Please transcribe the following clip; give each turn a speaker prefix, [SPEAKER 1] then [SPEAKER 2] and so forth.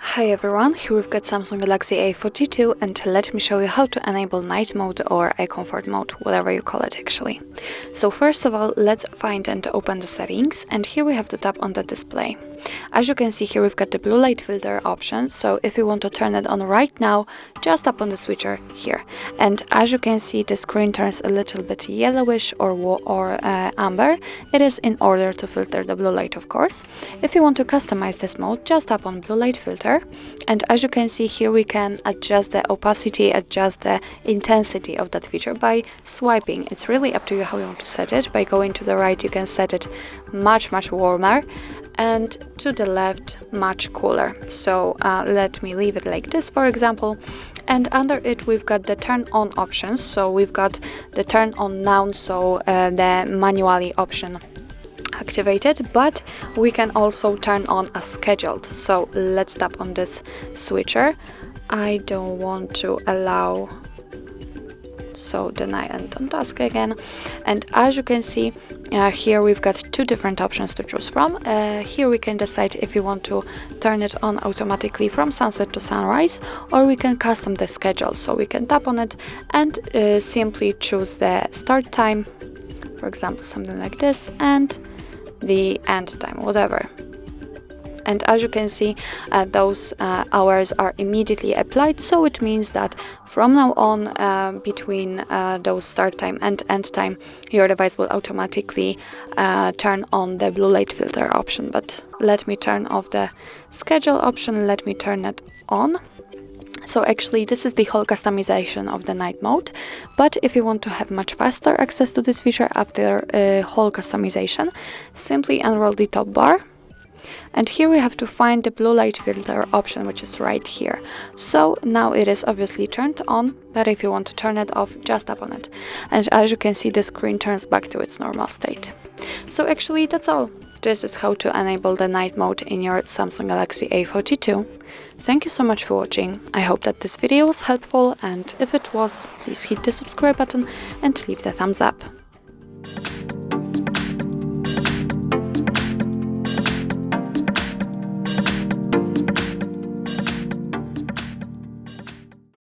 [SPEAKER 1] Hi everyone, here we've got Samsung Galaxy A42 and let me show you how to enable night mode or a comfort mode, whatever you call it actually. So first of all, let's find and open the settings, and here we have to tap on the display. As you can see here, we've got the blue light filter option, so if you want to turn it on right now, just tap on the switcher here. And as you can see, the screen turns a little bit yellowish or amber. It is in order to filter the blue light, of course. If you want to customize this mode, just tap on blue light filter. And as you can see here, we can adjust the opacity, adjust the intensity of that feature by swiping. It's really up to you how you want to set it. By going to the right, you can set it much warmer, and to the left much cooler. So let me leave it like this, for example, and under it we've got the turn on options. So we've got the turn on now, so the manually option activated, but we can also turn on as scheduled. So let's tap on this switcher. I don't want to allow, so deny and on task again. And as you can see here, we've got two different options to choose from. Here we can decide if you want to turn it on automatically from sunset to sunrise, or we can custom the schedule. So we can tap on it and simply choose the start time, for example something like this, and the end time, whatever. And as you can see, those hours are immediately applied, so it means that from now on, between those start time and end time, your device will automatically turn on the blue light filter option. But let me turn off the schedule option, let me turn it on. So actually this is the whole customization of the night mode, but if you want to have much faster access to this feature after whole customization, simply unroll the top bar. And here we have to find the blue light filter option, which is right here. So now it is obviously turned on, but if you want to turn it off, just tap on it. And as you can see, the screen turns back to its normal state. So actually that's all. This is how to enable the night mode in your Samsung Galaxy A42. Thank you so much for watching. I hope that this video was helpful, and if it was, please hit the subscribe button and leave the thumbs up.